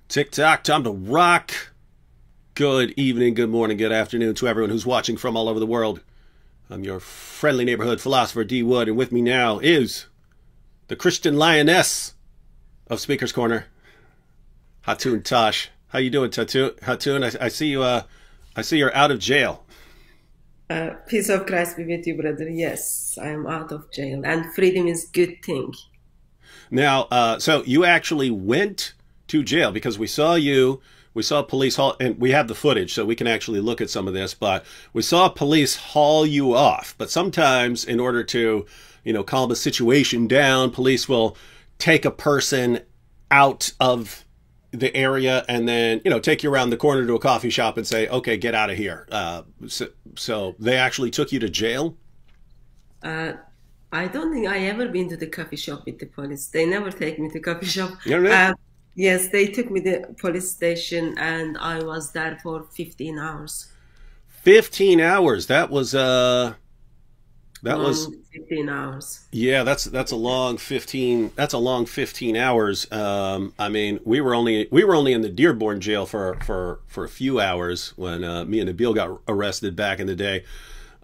TikTok, time to rock. Good evening, good morning, good afternoon to everyone who's watching from all over the world. I'm your friendly neighborhood philosopher, D. Wood, and with me now is the Christian lioness of Speaker's Corner, Hatun Tash. How you doing, Hatun? I see you. I see you're out of jail. Peace of Christ be with you, brother. Yes, I am out of jail, and freedom is good thing. Now, so you actually went to jail because we saw you. We saw police haul, and we have the footage, so we can actually look at some of this. But we saw police haul you off. But sometimes, in order to, calm a situation down, police will take a person out of the area and then, take you around the corner to a coffee shop and say, "Okay, get out of here." So they actually took you to jail. Uh, I don't think I ever been to the coffee shop with the police. They never take me to coffee shop. You know what I mean? Yes, they took me to the police station, and I was there for 15 hours. 15 hours. That was 15 hours. Yeah, that's a long 15. That's a long 15 hours. I mean, we were only in the Dearborn jail for a few hours when me and Nabil got arrested back in the day.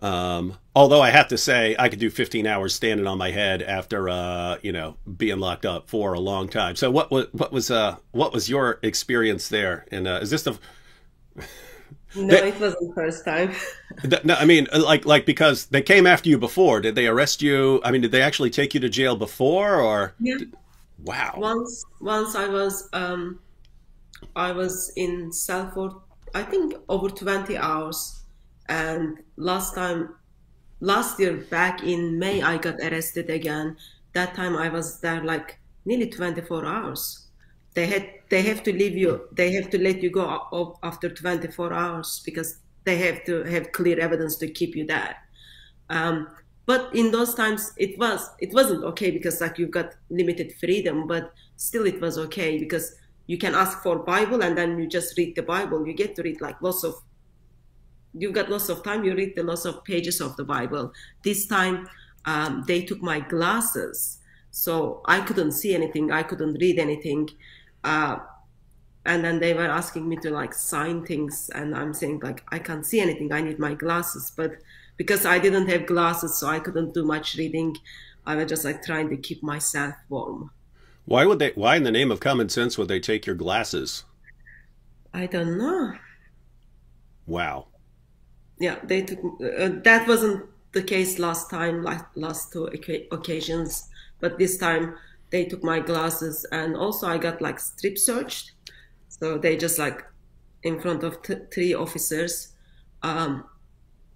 Although I have to say, I could do 15 hours standing on my head after being locked up for a long time. So what was your experience there? And is this the No, it wasn't the first time. No, I mean, like because they came after you before. Did they arrest you? I mean, did they actually take you to jail before, or? Yeah. Wow. Once I was in cell for I think over 20 hours, and last year back in May I got arrested again. That time I was there like nearly 24 hours. They have to leave you. They have to let you go after 24 hours because they have to have clear evidence to keep you there. Um, but in those times it wasn't okay because like you've got limited freedom, but still it was okay because you can ask for Bible and then you just read the Bible. You get to read like you've got lots of time. You read the lots of pages of the Bible. This time they took my glasses, so I couldn't see anything. I couldn't read anything. Uh, and then they were asking me to like sign things, and I'm saying like I can't see anything. I need my glasses, but because I didn't have glasses, so I couldn't do much reading. I was just like trying to keep myself warm. Why in the name of common sense would they take your glasses? I don't know. Wow. Yeah, they took. That wasn't the case last time, like last two occasions, but this time they took my glasses, and also I got like strip searched. So they just like in front of three officers, um,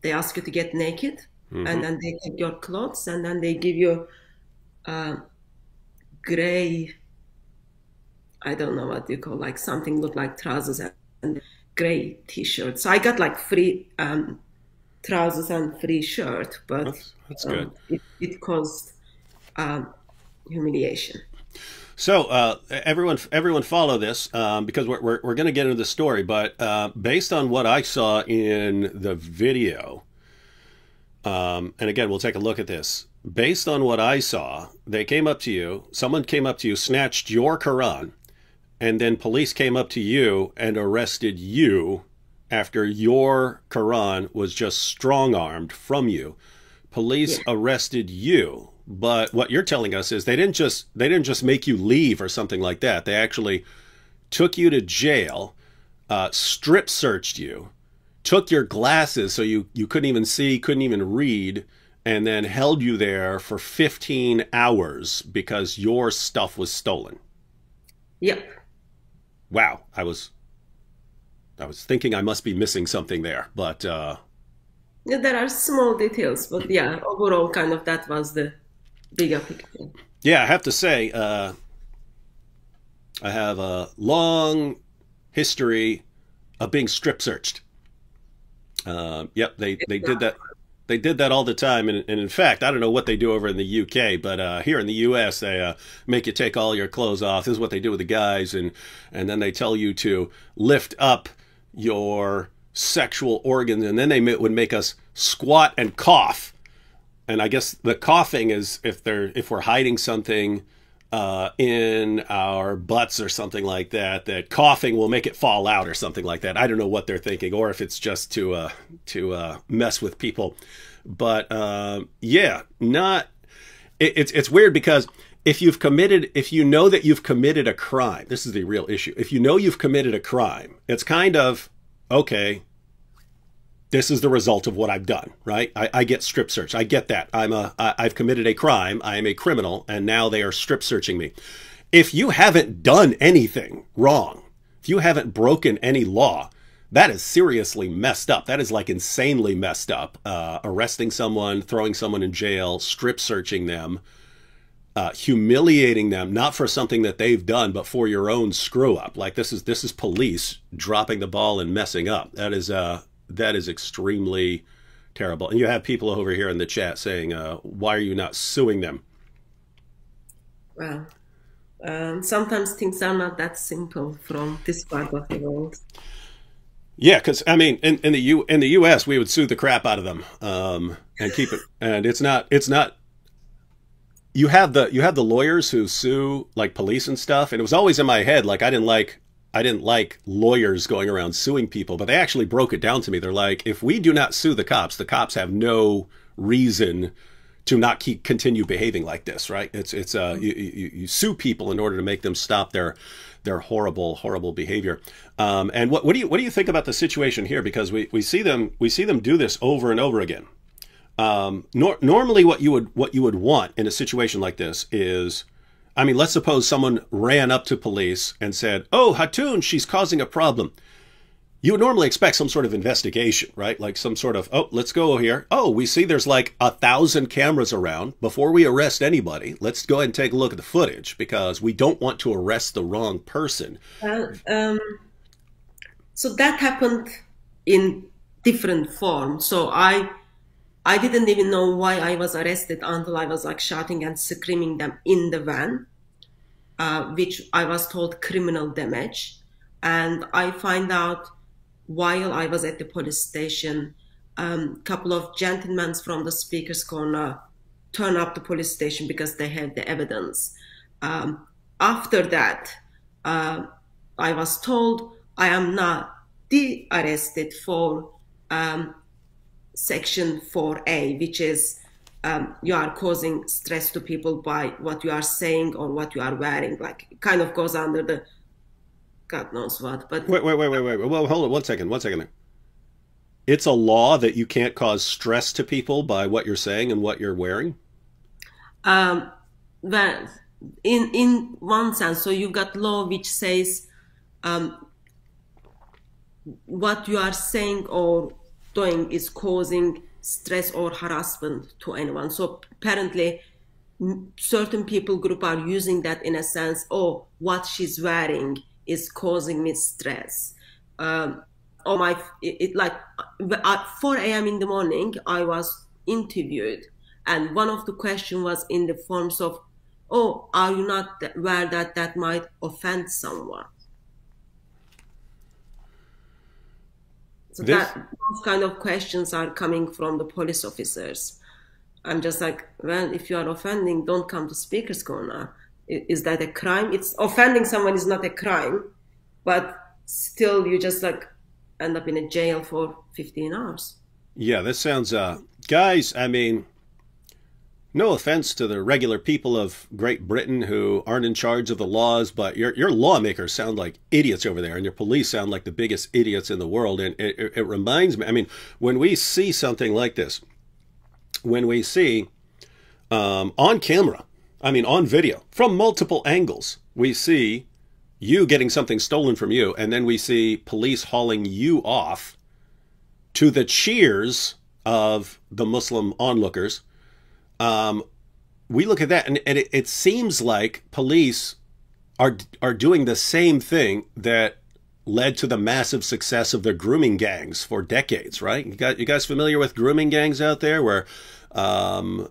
they ask you to get naked, and Hmm. then they take your clothes, and then they give you uh, gray. I don't know what you call like something look like trousers and gray t-shirt. So I got like free trousers and free shirt, but That's good. it caused um, humiliation. So everyone follow this because we're going to get into the story. But based on what I saw in the video, and again we'll take a look at this. Based on what I saw, they came up to you. Someone came up to you, snatched your Quran, and then police came up to you and arrested you after your Quran was just strong-armed from you. Police Yeah. arrested you, but what you're telling us is they didn't just make you leave or something like that. They actually took you to jail, strip searched you, took your glasses so you couldn't even see, couldn't even read, and then held you there for 15 hours because your stuff was stolen. Yep. Wow, I was thinking I must be missing something there, but Yeah, there are small details, but yeah, overall, kind of that was the bigger picture. yeah, I have to say, I have a long history of being strip searched. Yep, they did that. They did that all the time, and in fact, I don't know what they do over in the UK, but here in the US, they make you take all your clothes off. This is what they do with the guys, and then they tell you to lift up your sexual organs, and then they would make us squat and cough. And I guess the coughing is if we're hiding something in our butts or something like that, that coughing will make it fall out or something like that. I don't know what they're thinking, or if it's just to mess with people. But yeah, not. It's weird because if you know that you've committed a crime, this is the real issue. If you know you've committed a crime, it's kind of okay. This is the result of what I've done, right? I get strip searched. I get that. I've committed a crime. I am a criminal, and now they are strip searching me. If you haven't done anything wrong, if you haven't broken any law, that is seriously messed up. That is like insanely messed up. Arresting someone, throwing someone in jail, strip searching them, humiliating them, not for something that they've done, but for your own screw up. Like this is police dropping the ball and messing up. That is extremely terrible. And you have people over here in the chat saying, why are you not suing them? Well, sometimes things are not that simple from this part of the world. Yeah, because I mean, in the U.S., we would sue the crap out of them and keep it. And it's not. You have the lawyers who sue like police and stuff, and it was always in my head like I didn't like lawyers going around suing people, but they actually broke it down to me. They're like, if we do not sue the cops have no reason to not continue behaving like this, right? You sue people in order to make them stop their horrible behavior. And what do you think about the situation here? Because we see them do this over and over again. Normally, what you would want in a situation like this is, I mean, let's suppose someone ran up to police and said, "Oh, Hatun, she's causing a problem." You would normally expect some sort of investigation, right? Like some sort of, oh, let's go here. Oh, we see there's like 1,000 cameras around. Before we arrest anybody, let's go ahead and take a look at the footage because we don't want to arrest the wrong person. So that happened in different forms. So I didn't even know why I was arrested until I was like shouting and screaming them in the van, which I was told criminal damage. And I find out while I was at the police station, couple of gentlemen from the speaker's corner turned up the police station because they had the evidence. After that, I was told I am not de-arrested for Section 4A, which is you are causing stress to people by what you are saying or what you are wearing. Like it kind of goes under the God knows what. But wait. Well, hold on one second. It's a law that you can't cause stress to people by what you're saying and what you're wearing. Well, in one sense, so you've got law which says what you are saying or doing is causing stress or harassment to anyone. So apparently certain people group are using that in a sense, oh, what she's wearing is causing me stress. Like at 4 a.m. in the morning, I was interviewed, and one of the questions was in the forms of, oh, are you not aware that might offend someone? So those kind of questions are coming from the police officers. I'm just like, well, if you are offending, don't come to speaker's corner. Is that a crime? It's offending someone is not a crime, but still you just like end up in a jail for 15 hours. Yeah, this sounds, guys, I mean, no offense to the regular people of Great Britain who aren't in charge of the laws, but your lawmakers sound like idiots over there, and your police sound like the biggest idiots in the world. And it reminds me, I mean, when we see something like this, when we see on camera, I mean, on video, from multiple angles, we see you getting something stolen from you, and then we see police hauling you off to the cheers of the Muslim onlookers. We look at that, and it seems like police are doing the same thing that led to the massive success of the grooming gangs for decades, right? You guys familiar with grooming gangs out there, where in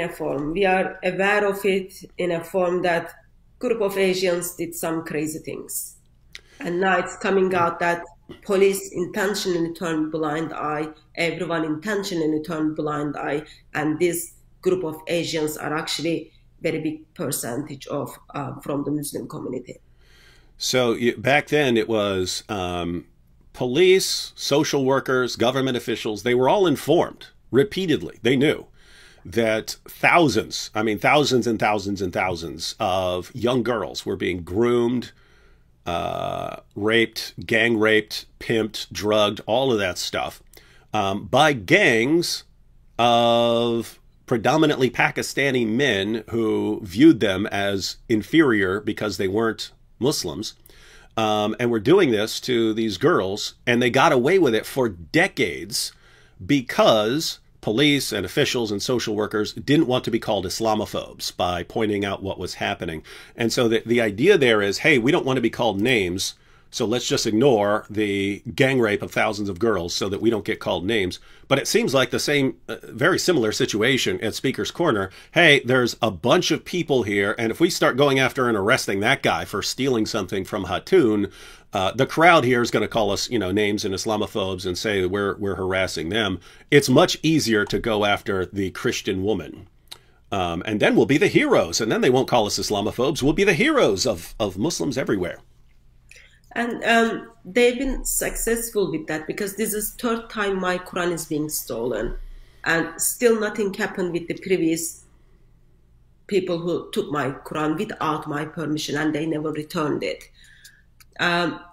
a form we are aware of it, in a form that group of Asians did some crazy things, and now it's coming out that police intentionally turned blind eye, everyone intentionally turned blind eye, and this group of Asians are actually very big percentage of from the Muslim community. So back then it was police, social workers, government officials, they were all informed repeatedly. They knew that thousands, I mean, thousands and thousands and thousands of young girls were being groomed, raped, gang raped, pimped, drugged, all of that stuff by gangs of predominantly Pakistani men who viewed them as inferior because they weren't Muslims. And were doing this to these girls, and they got away with it for decades because police and officials and social workers didn't want to be called Islamophobes by pointing out what was happening. And so the idea there is, hey, we don't want to be called names, so let's just ignore the gang rape of thousands of girls so that we don't get called names. But it seems like the same, very similar situation at Speaker's Corner. Hey, there's a bunch of people here, and if we start going after and arresting that guy for stealing something from Hatun, the crowd here is going to call us, names and Islamophobes and say we're harassing them. It's much easier to go after the Christian woman. And then we'll be the heroes, and then they won't call us Islamophobes. We'll be the heroes of Muslims everywhere. And they've been successful with that because this is third time my Quran is being stolen. And still nothing happened with the previous people who took my Quran without my permission, and they never returned it.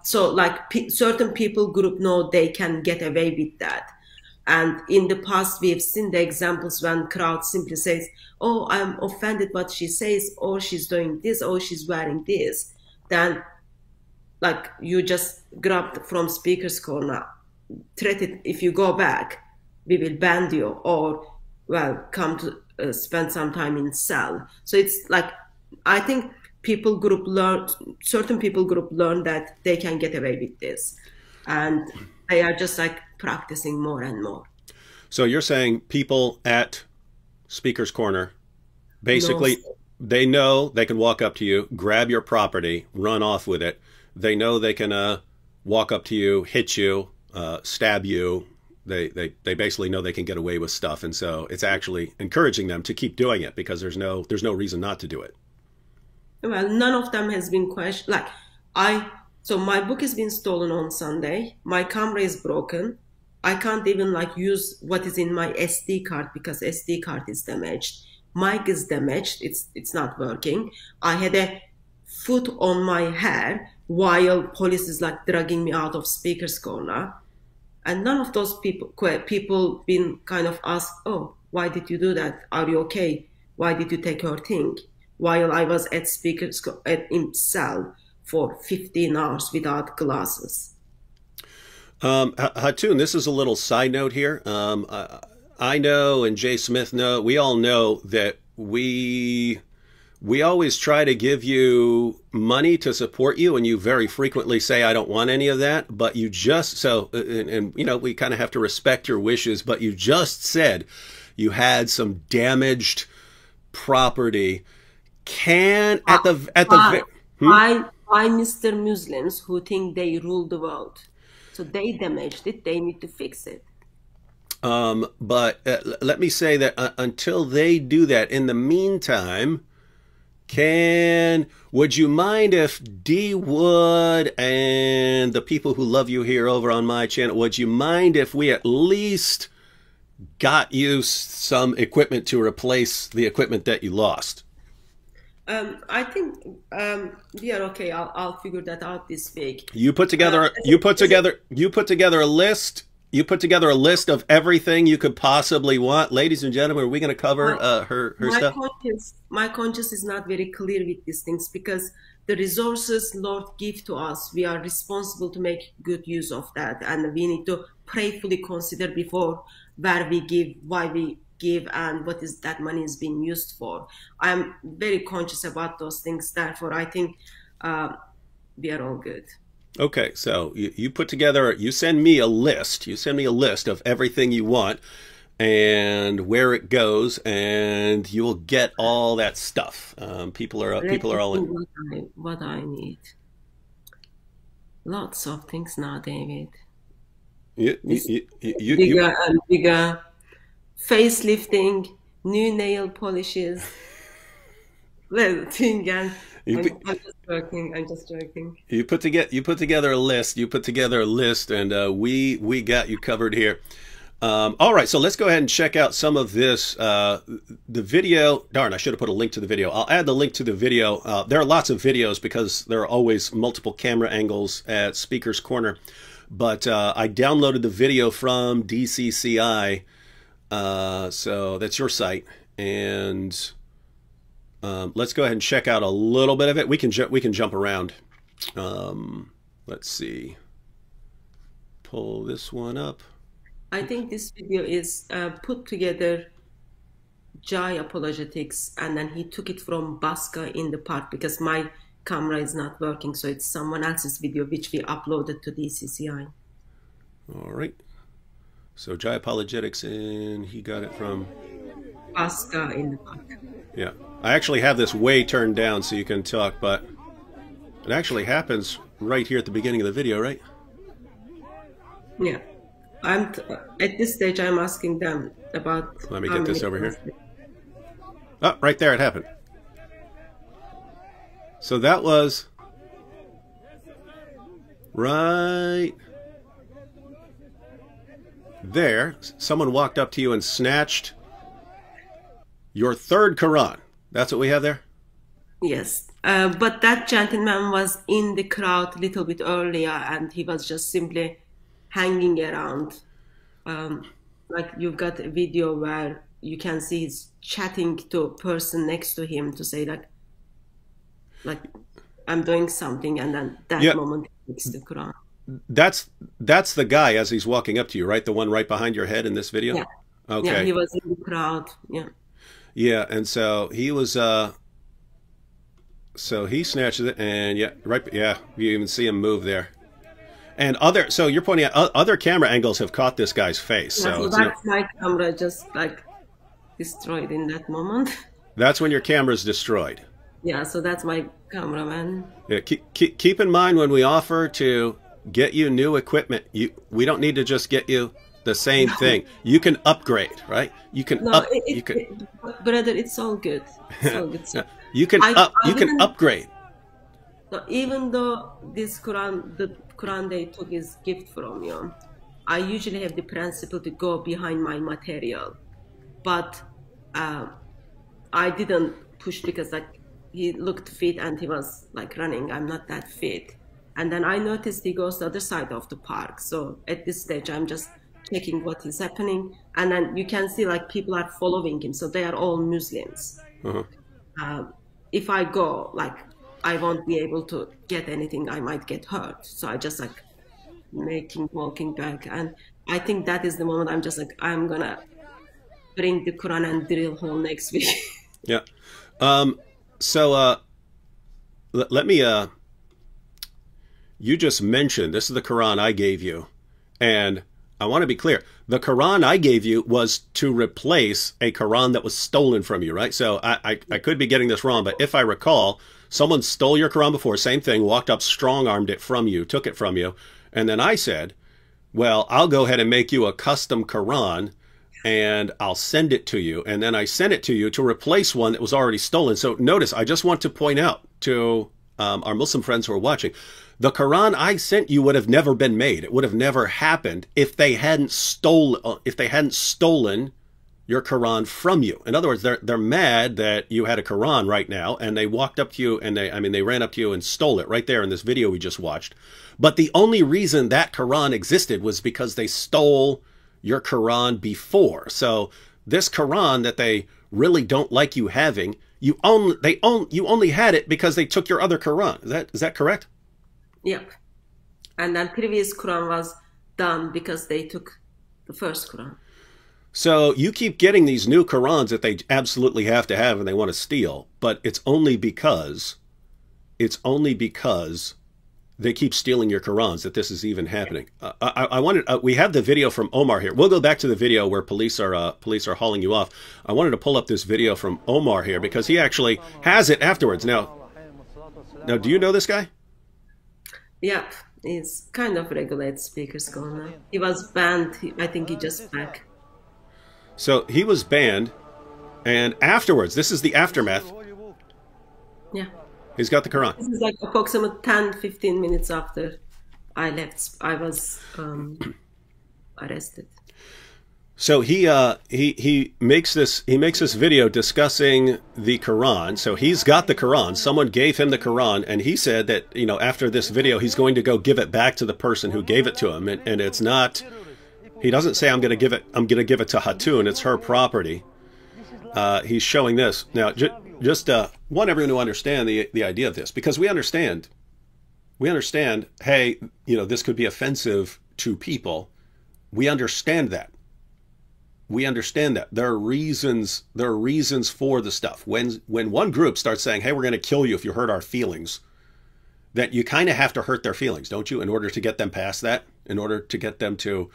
So like certain people group know they can get away with that. And in the past, we've seen the examples when crowd simply says, oh, I'm offended what she says, or she's doing this, or she's wearing this. Then like you just grabbed from Speaker's Corner, threatened if you go back, we will ban you, or well, come to spend some time in cell. So it's like, I think certain people group learn that they can get away with this, and they are just like practicing more and more. So you're saying people at Speaker's Corner, basically, they know they can walk up to you, grab your property, run off with it. They know they can walk up to you, hit you, stab you. They basically know they can get away with stuff, and so it's actually encouraging them to keep doing it because there's no reason not to do it. Well, none of them has been questioned. So my book has been stolen on Sunday. My camera is broken. I can't even use what is in my SD card because SD card is damaged. Mic is damaged. It's not working. I had a foot on my hair while police is dragging me out of Speaker's Corner. And none of those people been kind of asked, oh, why did you do that? Are you okay? Why did you take her thing? While I was at Speaker's in cell for 15 hours without glasses. Hatun, this is a little side note here. I know, and Jay Smith know, we all know that we always try to give you money to support you, and you very frequently say, I don't want any of that, but you just, we kind of have to respect your wishes, but you just said you had some damaged property. By Mr. Muslims who think they rule the world. So they damaged it, they need to fix it. But let me say that until they do that, in the meantime, would you mind if D Wood and the people who love you here over on my channel, would you mind if we at least got you some equipment to replace the equipment that you lost? I think we are okay. I'll figure that out this week. You put together a list. You put together a list of everything you could possibly want. Ladies and gentlemen, are we going to cover her stuff? My conscience is not very clear with these things because the resources Lord give to us, we are responsible to make good use of that. And we need to prayerfully consider before where we give, why we give, and what is that money is being used for. I'm very conscious about those things. Therefore, I think we are all good. Okay, so you put together, you send me a list of everything you want and where it goes, and you'll get all that stuff. People are all in. What I need. Lots of things now, David. Bigger and bigger. Facelifting, new nail polishes. thing, and You I'm just joking. I'm just joking. you put together a list. You put together a list, and we got you covered here. All right, so let's go ahead and check out some of this. The video. Darn, I should have put a link to the video. I'll add the link to the video. There are lots of videos because there are always multiple camera angles at Speaker's Corner. But I downloaded the video from DCCI, so that's your site, and let's go ahead and check out a little bit of it. We can jump around. Let's see. Pull this one up. I think this video is put together Apologetics, and then he took it from Baska in the park because my camera is not working, so it's someone else's video which we uploaded to DCCI. All right. So Jai Apologetics, and he got it from Baska in the park. Yeah. I actually have this way turned down so you can talk, but it actually happens right here at the beginning of the video, right? Yeah. At this stage, I'm asking them about. Let me get this over here. Oh, right there it happened. So that was right there. Someone walked up to you and snatched your third Quran. That's what we have there? Yes. But that gentleman was in the crowd a little bit earlier, and he was just simply hanging around. Like you've got a video where you can see he's chatting to a person next to him to say like I'm doing something, and then that moment he takes the Quran. That's the guy as he's walking up to you, right? The one right behind your head in this video? Yeah. Okay. Yeah, he was in the crowd. Yeah. Yeah, and so he was so he snatches it, and you even see him move there. And so you're pointing out other camera angles have caught this guy's face. Yeah, so that's my camera just like destroyed in that moment. That's when your camera's destroyed. Yeah, so that's my cameraman. Yeah, keep in mind when we offer to get you new equipment, we don't need to just get you the same thing. You can upgrade, right? You can brother, it's all good. It's all good. So you can upgrade. So even though the Quran they took is gift from you, I usually have the principle to go behind my material, but I didn't push because like he looked fit and he was like running. I'm not that fit, and then I noticed he goes the other side of the park. So at this stage, I'm just checking what is happening, and then you can see like people are following him, so they are all Muslims. If I go, like I won't be able to get anything, I might get hurt, so I just like walking back, and I think that is the moment I'm just like I'm gonna bring the Quran and drill hole next week. Yeah. So let me you just mentioned this is the Quran I gave you, and I want to be clear. The Quran I gave you was to replace a Quran that was stolen from you, right? So I could be getting this wrong, but if I recall, someone stole your Quran before, same thing, walked up, strong-armed it from you, took it from you, and then I said, well, I'll go ahead and make you a custom Quran, and I'll send it to you. And then I sent it to you to replace one that was already stolen. So notice, I just want to point out to our Muslim friends who are watching, the Quran I sent you would have never been made. It would have never happened if they hadn't stolen your Quran from you. In other words, they're mad that you had a Quran right now, and they walked up to you and they ran up to you and stole it right there in this video we just watched. But the only reason that Quran existed was because they stole your Quran before. So this Quran that they really don't like you having, you only had it because they took your other Quran. Is that correct? Yep. And then previous Quran was done because they took the first Quran. So you keep getting these new Qurans that they absolutely have to have and they want to steal, but it's only because they keep stealing your Qurans that this is even happening. We have the video from Omar here. We'll go back to the video where police are hauling you off. I wanted to pull up this video from Omar here because he actually has it afterwards. Now, do you know this guy? Yeah, he's kind of regular at Speaker's Corner. He was banned. I think he just back. So he was banned, and afterwards, this is the aftermath. Yeah. He's got the Quran. This is like approximately 10, 15 minutes after I left. I was arrested. So he makes this video discussing the Quran. So he's got the Quran. Someone gave him the Quran, and he said that, you know, after this video, he's going to go give it back to the person who gave it to him. And it's not. He doesn't say I'm going to give it to Hatun. It's her property. He's showing this now. Just want everyone to understand the idea of this, because we understand. Hey, you know, this could be offensive to people. We understand that. There are reasons for the stuff. When one group starts saying, hey, we're going to kill you if you hurt our feelings, that you kind of have to hurt their feelings, don't you, in order to get them past that, in order to get them to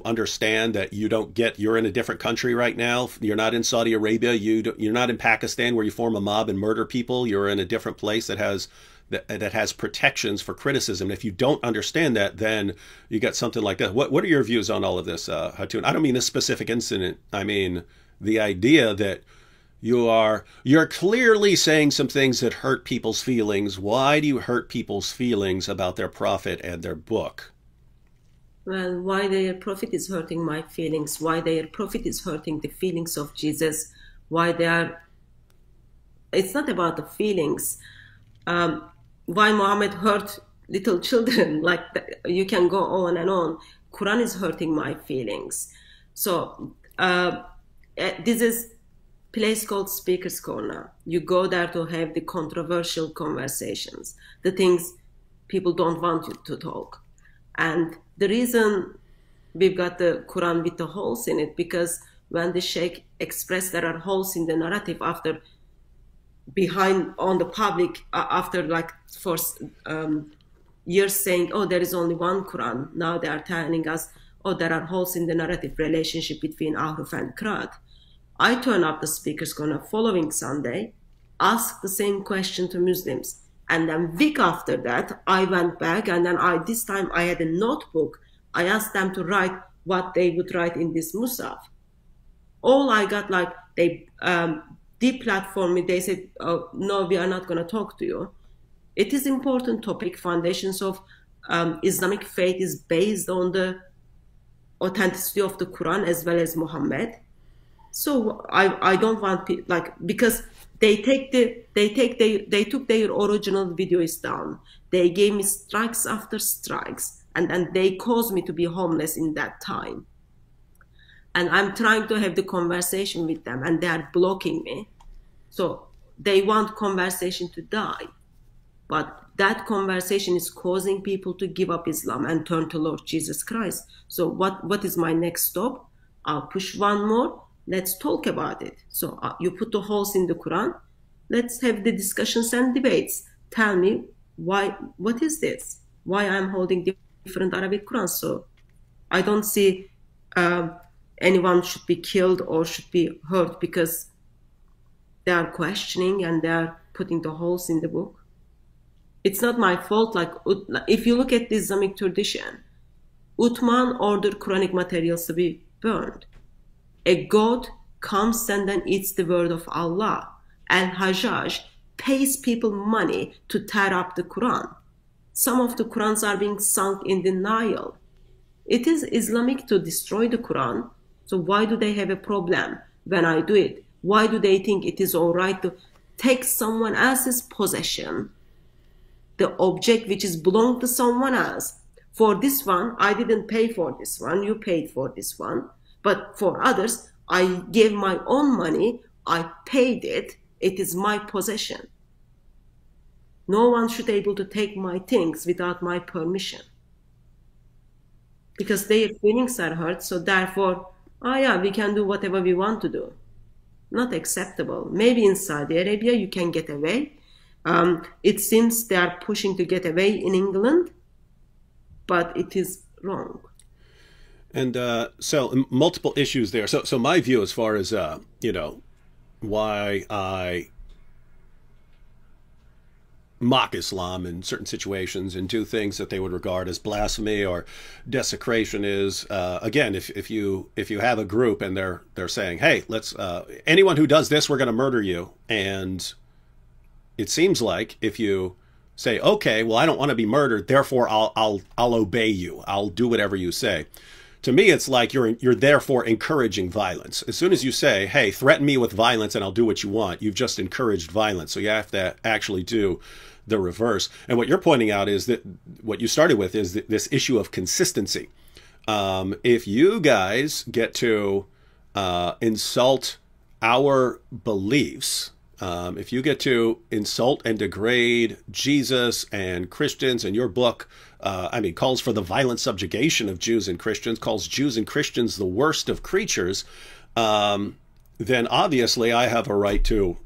understand that you're in a different country right now. You're not in Saudi Arabia. You're not in Pakistan where you form a mob and murder people. You're in a different place that has protections for criticism. If you don't understand that, then you get something like that. What are your views on all of this, Hatun? I don't mean this specific incident. I mean the idea that you're clearly saying some things that hurt people's feelings. Why do you hurt people's feelings about their prophet and their book? Well, why their prophet is hurting my feelings? Why their prophet is hurting the feelings of Jesus? Why they are? It's not about the feelings. Why Muhammad hurt little children? Like you can go on and on. Quran is hurting my feelings. So this is place called Speaker's Corner. You go there to have the controversial conversations, the things people don't want you to talk. And the reason we've got the Quran with the holes in it, because when the Sheikh expressed there are holes in the narrative after behind on the public, after like for years saying, oh, there is only one Quran. Now they are telling us, oh, there are holes in the narrative relationship between Ahruf and Qur'an. I turned up the Speaker's Corner following Sunday, asked the same question to Muslims. And then week after that, I went back, and then this time I had a notebook. I asked them to write what they would write in this Musaf. All I got, like, they deplatformed me. They said, oh, no, we are not going to talk to you. It is important topic. Foundations of Islamic faith is based on the authenticity of the Quran as well as Muhammad. So I don't want because they took their original videos down. They gave me strikes after strikes, and then they caused me to be homeless in that time. And I'm trying to have the conversation with them, and they are blocking me. So they want conversation to die, but that conversation is causing people to give up Islam and turn to Lord Jesus Christ. So what is my next stop? I'll push one more. Let's talk about it. So you put the holes in the Quran. Let's have the discussions and debates. Tell me what is this? Why I'm holding different Arabic Quran? So I don't see anyone should be killed or should be hurt because they are questioning and they are putting the holes in the book. It's not my fault. Like if you look at the Islamic tradition, Uthman ordered Quranic materials to be burned. A god comes and then eats the word of Allah. Al-Hajjaj pays people money to tear up the Quran. Some of the Qurans are being sunk in the Nile. It is Islamic to destroy the Quran. So why do they have a problem when I do it? Why do they think it is all right to take someone else's possession, the object which is belonged to someone else? For this one, I didn't pay for this one. You paid for this one. But for others, I gave my own money. I paid it. It is my possession. No one should be able to take my things without my permission. Because their feelings are hurt, so therefore, yeah, we can do whatever we want to do. Not acceptable. Maybe in Saudi Arabia you can get away. It seems they are pushing to get away in England, but it is wrong. And so multiple issues there. So my view as far as, why I mock Islam in certain situations and do things that they would regard as blasphemy or desecration is, again, if you have a group and they're saying, hey, let's anyone who does this, we're going to murder you. And it seems like if you say, okay, well, I don't want to be murdered, therefore I'll obey you. I'll do whatever you say. To me, it's like you're therefore encouraging violence. As soon as you say, hey, threaten me with violence and I'll do what you want, you've just encouraged violence. So you have to actually do the reverse. And what you're pointing out is that what you started with is this issue of consistency. If you guys get to insult our beliefs, if you get to insult and degrade Jesus and Christians, and your book, calls for the violent subjugation of Jews and Christians, calls Jews and Christians the worst of creatures, then obviously I have a right to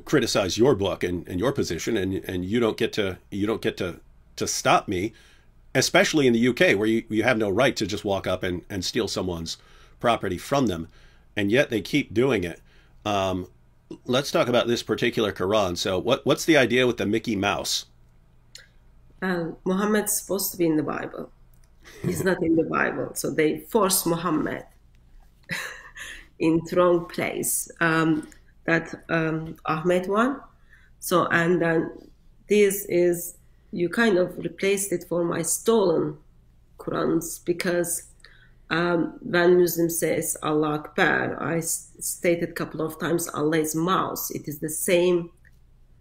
criticize your book and your position, and you don't get to stop me, especially in the UK, where you have no right to just walk up and steal someone's property from them, and yet they keep doing it. Let's talk about this particular Quran. So what's the idea with the Mickey Mouse? Muhammad's supposed to be in the Bible. He's not in the Bible. So they force Muhammad into wrong place. That Ahmed one. So, and then this is, you kind of replaced it for my stolen Qurans, because when Muslim says Allah Akbar, I stated a couple of times Allah is mouse. It is the same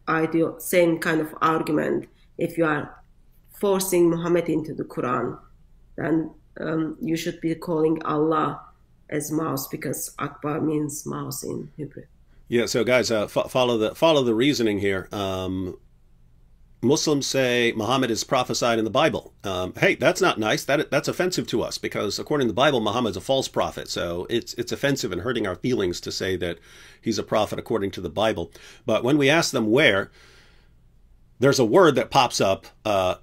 idea, same kind of argument. If you are forcing Muhammad into the Quran, then you should be calling Allah as mouse, because Akbar means mouse in Hebrew. Yeah. So guys, follow the reasoning here. Muslims say Muhammad is prophesied in the Bible. Hey, that's not nice. That's offensive to us, because according to the Bible, Muhammad's a false prophet. So it's offensive and hurting our feelings to say that he's a prophet according to the Bible. But when we ask them where, there's a word that pops up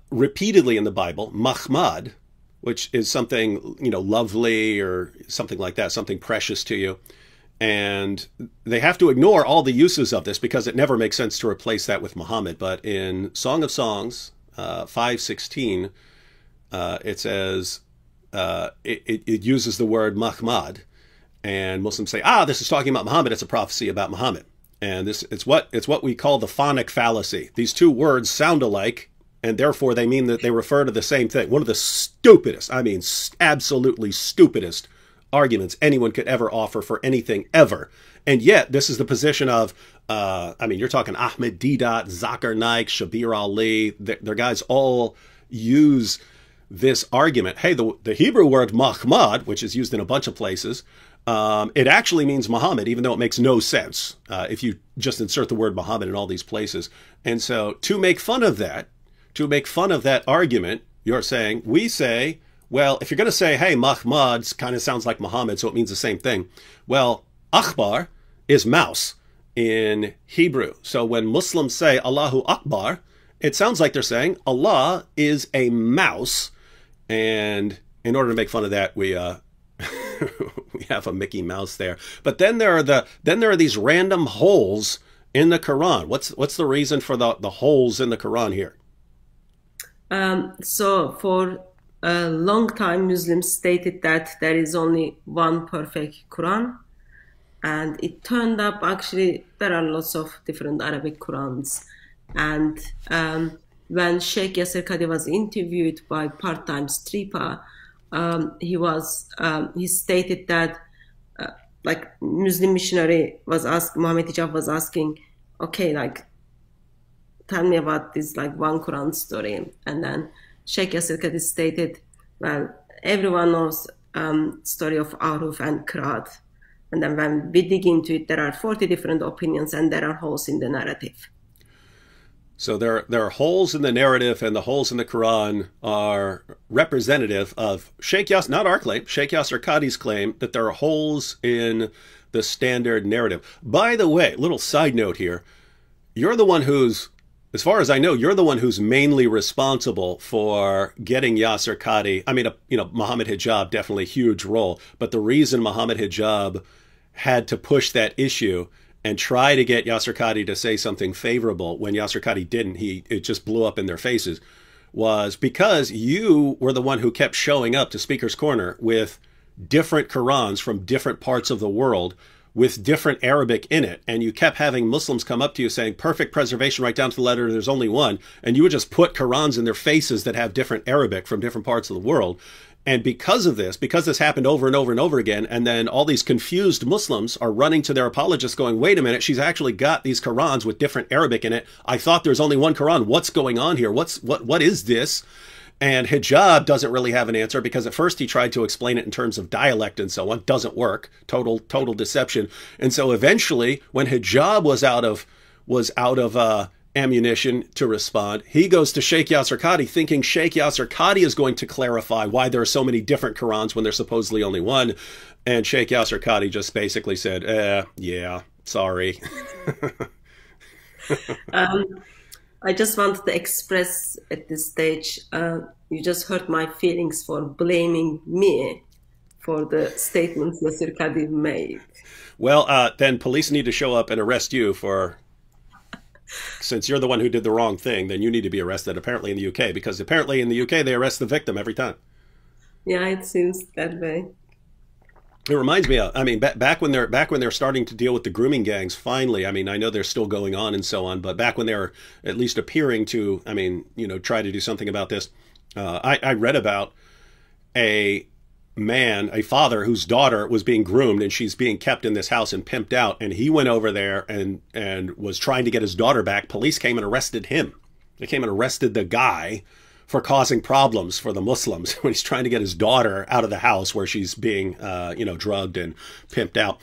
repeatedly in the Bible, mahmad, which is something, lovely or something like that, something precious to you. And they have to ignore all the uses of this because it never makes sense to replace that with Muhammad. But in Song of Songs 5:16, it says, it uses the word mahmad. And Muslims say, this is talking about Muhammad. It's a prophecy about Muhammad. And it's what we call the phonic fallacy. These two words sound alike, and therefore they mean that they refer to the same thing. One of the stupidest, absolutely stupidest arguments anyone could ever offer for anything ever. And yet this is the position of, you're talking Ahmed Deedat, Zakir Naik, Shabir Ali. Their guys all use this argument. Hey, the Hebrew word mahmad, which is used in a bunch of places, it actually means Muhammad, even though it makes no sense if you just insert the word Muhammad in all these places. And so to make fun of that argument, we say, well, if you're going to say, hey, Mahmad kind of sounds like Muhammad, so it means the same thing. Well, Akbar is mouse in Hebrew. So when Muslims say Allahu Akbar, it sounds like they're saying Allah is a mouse. And in order to make fun of that, we we have a Mickey Mouse there. But then there are these random holes in the Quran. What's the reason for the holes in the Quran here? So for a long time, Muslims stated that there is only one perfect Quran, and it turned up actually there are lots of different Arabic Qurans. And when Sheikh Yasser Qadhi was interviewed by part-time stripper, he stated that Muslim missionary was asking, Muhammad Hijab was asking, okay, tell me about this one Quran story. And then Sheikh Yasser Qadhi stated, well, everyone knows story of Aruf and Qiraat. And then when we dig into it, there are 40 different opinions and there are holes in the narrative. So there are holes in the narrative, and the holes in the Quran are representative of Sheikh Yasser, not our claim, Sheikh Yasser Qadhi's claim that there are holes in the standard narrative. By the way, little side note here, you're the one who's, as far as I know, you're the one who's mainly responsible for getting Yasser Qadhi. Muhammad Hijab, definitely a huge role, but the reason Muhammad Hijab had to push that issue and try to get Yasser Qadhi to say something favorable when Yasser Qadhi didn't, it just blew up in their faces, was because you were the one who kept showing up to Speaker's Corner with different Qurans from different parts of the world, with different Arabic in it, and you kept having Muslims come up to you saying, perfect preservation right down to the letter, there's only one, and you would just put Qurans in their faces that have different Arabic from different parts of the world. And because this happened over and over and over again, and then all these confused Muslims are running to their apologists going, wait a minute, she's actually got these Qurans with different Arabic in it. I thought there's only one Quran. What's going on here? What is this? And hijab doesn't really have an answer, because at first he tried to explain it in terms of dialect and so on. Doesn't work. Total deception. And so eventually, when hijab was out of ammunition to respond, he goes to Sheikh Yasser Qadhi, thinking Sheikh Yasser Qadhi is going to clarify why there are so many different Qurans when there's supposedly only one. And Sheikh Yasser Qadhi just basically said, yeah, sorry. I just wanted to express at this stage, you just hurt my feelings for blaming me for the statements Yasser Qadhi made. Well, then police need to show up and arrest you since you're the one who did the wrong thing, then you need to be arrested, apparently in the UK, because apparently in the UK they arrest the victim every time. Yeah, it seems that way. It reminds me of, I mean, back when they're starting to deal with the grooming gangs, finally, I mean, I know they're still going on and so on, but back when they were at least appearing to, I mean, try to do something about this, I read about a father whose daughter was being groomed, and she's being kept in this house and pimped out, and he went over there and was trying to get his daughter back. Police came and arrested him. They came and arrested the guy for causing problems for the Muslims when he's trying to get his daughter out of the house where she's being, drugged and pimped out.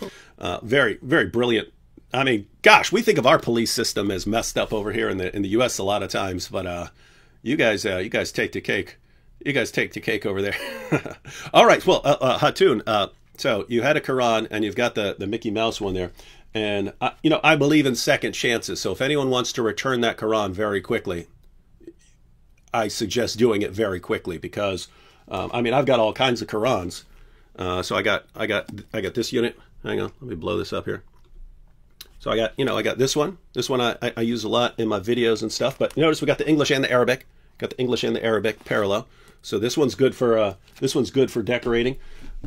Very, very brilliant. I mean, gosh, we think of our police system as messed up over here in the U.S. a lot of times, but you guys take the cake. You guys take the cake over there. All right. Well, Hatun, so you had a Quran and you've got the Mickey Mouse one there. And, I believe in second chances. So if anyone wants to return that Quran very quickly, I suggest doing it very quickly, because, I've got all kinds of Qurans. So I got this unit. Hang on. Let me blow this up here. So I got this one. This one I use a lot in my videos and stuff. But notice we got the English and the Arabic. Got the English and the Arabic parallel. So this one's good for decorating.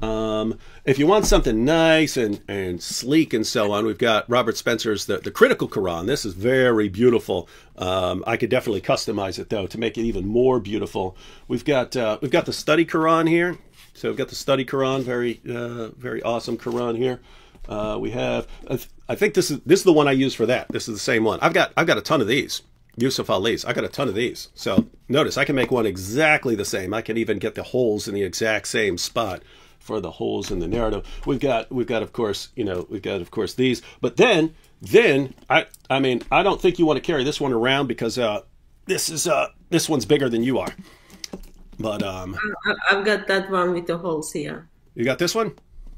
If you want something nice and sleek and so on, we've got Robert Spencer's the Critical Quran. This is very beautiful. I could definitely customize it though to make it even more beautiful. We've got the Study Quran here. So we've got the Study Quran, very awesome Quran here. We have, I think this is the one I use for that. This is the same one. I've got a ton of these. Yusuf Ali's. I got a ton of these. So notice I can make one exactly the same. I can even get the holes in the exact same spot for the holes in the narrative. We've got of course these. But then I don't think you want to carry this one around, because this one's bigger than you are. But I've got that one with the holes here. You got this one?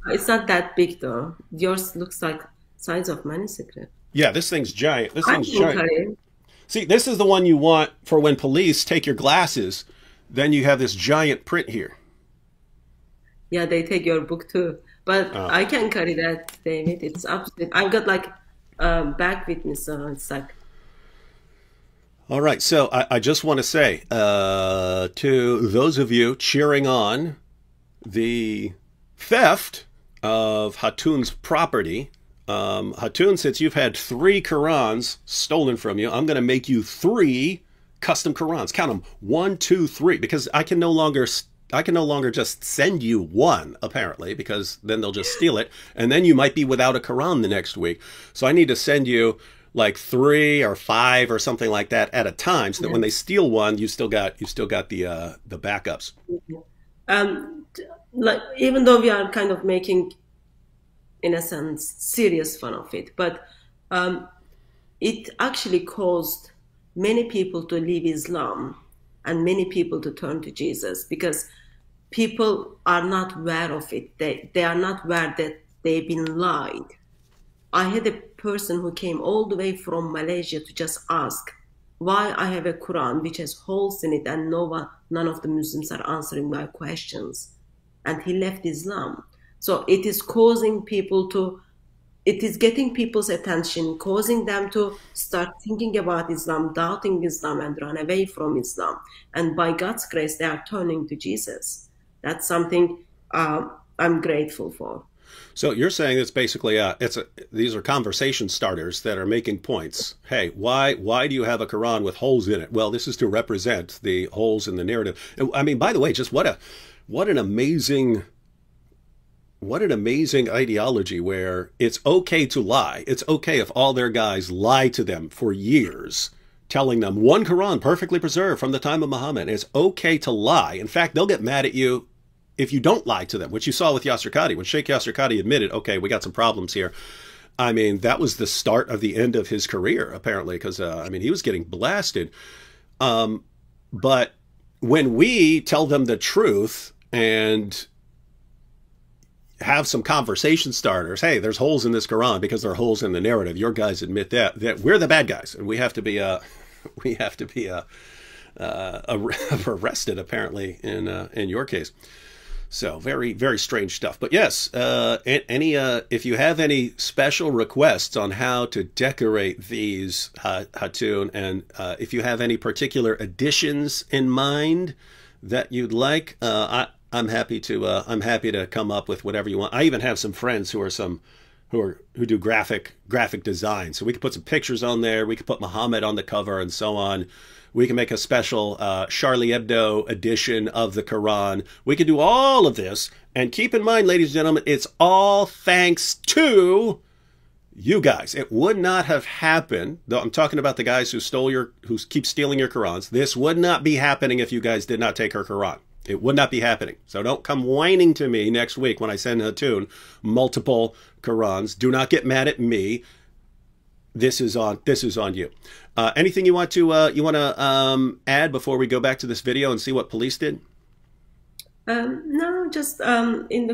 It's not that big though. Yours looks like size of manuscript. Yeah, this thing's giant. This thing's giant. See, this is the one you want for when police take your glasses. Then you have this giant print here. Yeah, they take your book too. But I can carry that, David. It's absolute. I've got like back with me, so it's like. All right, so I just want to say to those of you cheering on the theft of Hatun's property, Hatun, since you've had 3 Qurans stolen from you, I'm going to make you 3 custom Qurans. Count them, 1, 2, 3, because I can no longer just send you one, apparently, because then they'll just steal it, and then you might be without a Quran the next week. So I need to send you like 3 or 5 or something like that at a time, so that when they steal one, you still got the backups. Like, even though we are kind of making, in a sense, serious fun of it, but it actually caused many people to leave Islam and many people to turn to Jesus, because people are not aware of it. They are not aware that they've been lied. I had a person who came all the way from Malaysia to just ask why I have a Quran which has holes in it and none of the Muslims are answering my questions. And he left Islam. So it is causing people to, it is getting people's attention, causing them to start thinking about Islam, doubting Islam, and run away from Islam. And by God's grace, they are turning to Jesus. That's something I'm grateful for. So you're saying it's basically these are conversation starters that are making points. Hey, why do you have a Quran with holes in it? Well, this is to represent the holes in the narrative. I mean, by the way, just what an amazing ideology where it's okay to lie. It's okay if all their guys lie to them for years, telling them one Quran perfectly preserved from the time of Muhammad. It's okay to lie. In fact, they'll get mad at you if you don't lie to them, which you saw with Yasser Qadi. When Sheikh Yasser Qadi admitted, okay, we got some problems here. I mean, that was the start of the end of his career, apparently, because, I mean, he was getting blasted. But when we tell them the truth and have some conversation starters, hey, there's holes in this Quran because there are holes in the narrative. Your guys admit that we're the bad guys, and we have to be arrested, apparently, in your case. So very, very strange stuff. But yes, if you have any special requests on how to decorate these, Hatun, and if you have any particular additions in mind that you'd like, I'm happy to come up with whatever you want. I even have some friends who do graphic design, so we could put some pictures on there. We could put Muhammad on the cover and so on. We can make a special Charlie Hebdo edition of the Quran. We can do all of this. And keep in mind, ladies and gentlemen, it's all thanks to you guys. It would not have happened, though I'm talking about the guys who keep stealing your Qurans. This would not be happening if you guys did not take her Quran. It would not be happening. So don't come whining to me next week when I send Hatun multiple Qurans. Do not get mad at me. This is on you. Anything you want to add before we go back to this video and see what police did? No, just on the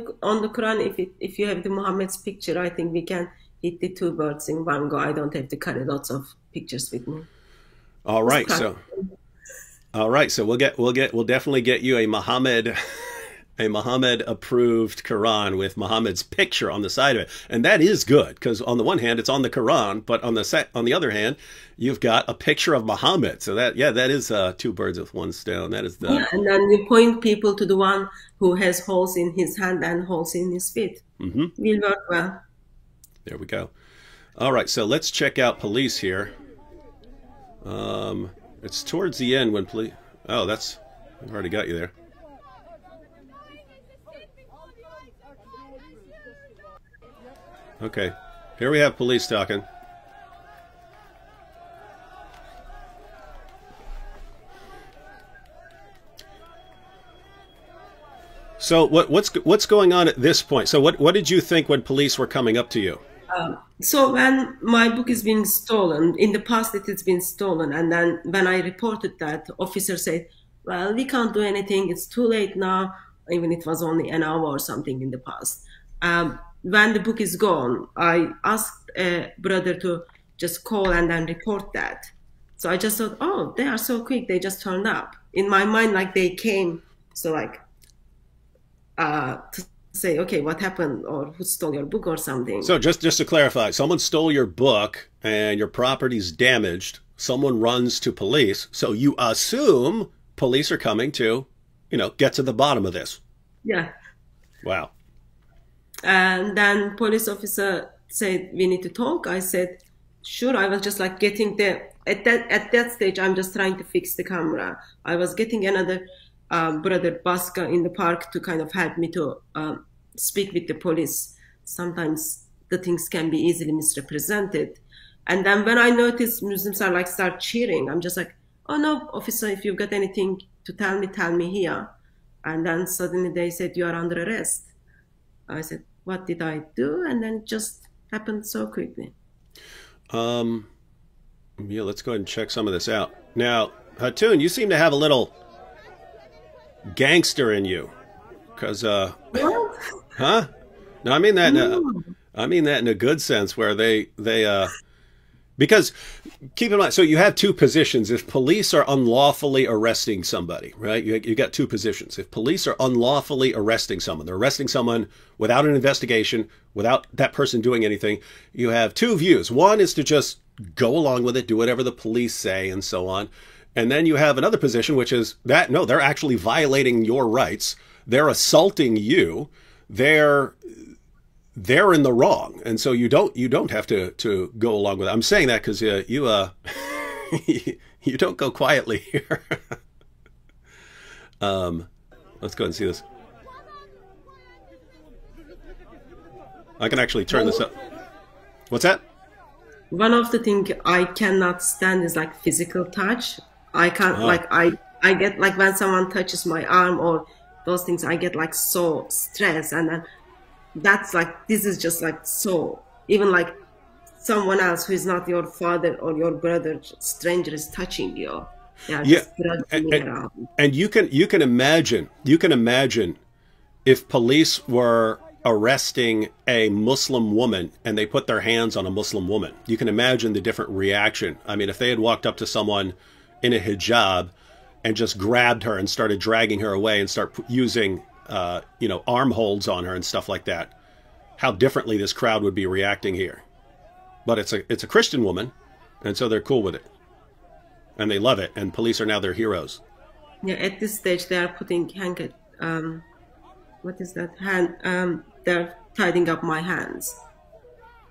Quran, if you have the Muhammad's picture, I think we can hit the two birds in one go. I don't have to carry lots of pictures with me. All right, so we'll definitely get you a Muhammad approved Quran with Muhammad's picture on the side of it. And that is good, because on the one hand, it's on the Quran, but on the other hand, you've got a picture of Muhammad. So that is two birds with one stone. That is the... Yeah, and then you point people to the one who has holes in his hand and holes in his feet. Mm-hmm. Will work well. There we go. All right, so let's check out police here. It's towards the end when police... Oh, I've already got you there. Okay, here we have police talking. So what's going on at this point? So what did you think when police were coming up to you? So when my book is being stolen, in the past it has been stolen, and then when I reported that, the officer said, well, we can't do anything, it's too late now, even it was only an hour or something in the past. When the book is gone, I asked a brother to just call and then report that. So I just thought, oh, they are so quick, they just turned up. In my mind, like they came, so like to say, okay, what happened, or who stole your book or something. So just to clarify, someone stole your book and your property's damaged. Someone runs to police, so you assume police are coming to, get to the bottom of this. Yeah. Wow. And then police officer said, we need to talk. I said, sure. I was just like getting at that stage, I'm just trying to fix the camera. I was getting another brother Baska in the park to kind of help me to speak with the police. Sometimes the things can be easily misrepresented. And then when I noticed Muslims are like start cheering, I'm just like, oh no, officer, if you've got anything to tell me here. And then suddenly they said, you are under arrest. I said, what did I do? And then it just happened so quickly. Yeah, let's go ahead and check some of this out. Now, Hatun, you seem to have a little gangster in you. Because, What? huh? No, I mean that in a good sense, where they because keep in mind, so you have two positions. If police are unlawfully arresting somebody, right? You got two positions. If police are unlawfully arresting someone, they're arresting someone without an investigation, without that person doing anything, you have two views. One is to just go along with it, do whatever the police say, and so on. And then you have another position, which is that, no, they're actually violating your rights. They're assaulting you. They're they're in the wrong, and so you don't have to go along with it. I'm saying that because you you don't go quietly here. Let's go ahead and see this. I can actually turn this up. What's that? One of the things I cannot stand is like physical touch. I can't like I get like when someone touches my arm or those things, I get like so stressed, and then that's like this is just like so even like someone else who is not your father or your brother, stranger is touching you. Yeah, just dragging me around. And you can imagine if police were arresting a Muslim woman and they put their hands on a Muslim woman. You can imagine the different reaction. I mean, if they had walked up to someone in a hijab and just grabbed her and started dragging her away and start using, arm holds on her and stuff like that, how differently this crowd would be reacting here. But it's a Christian woman, and so they're cool with it. And they love it, and police are now their heroes. Yeah, at this stage they are putting what is that hand? They're tidying up my hands,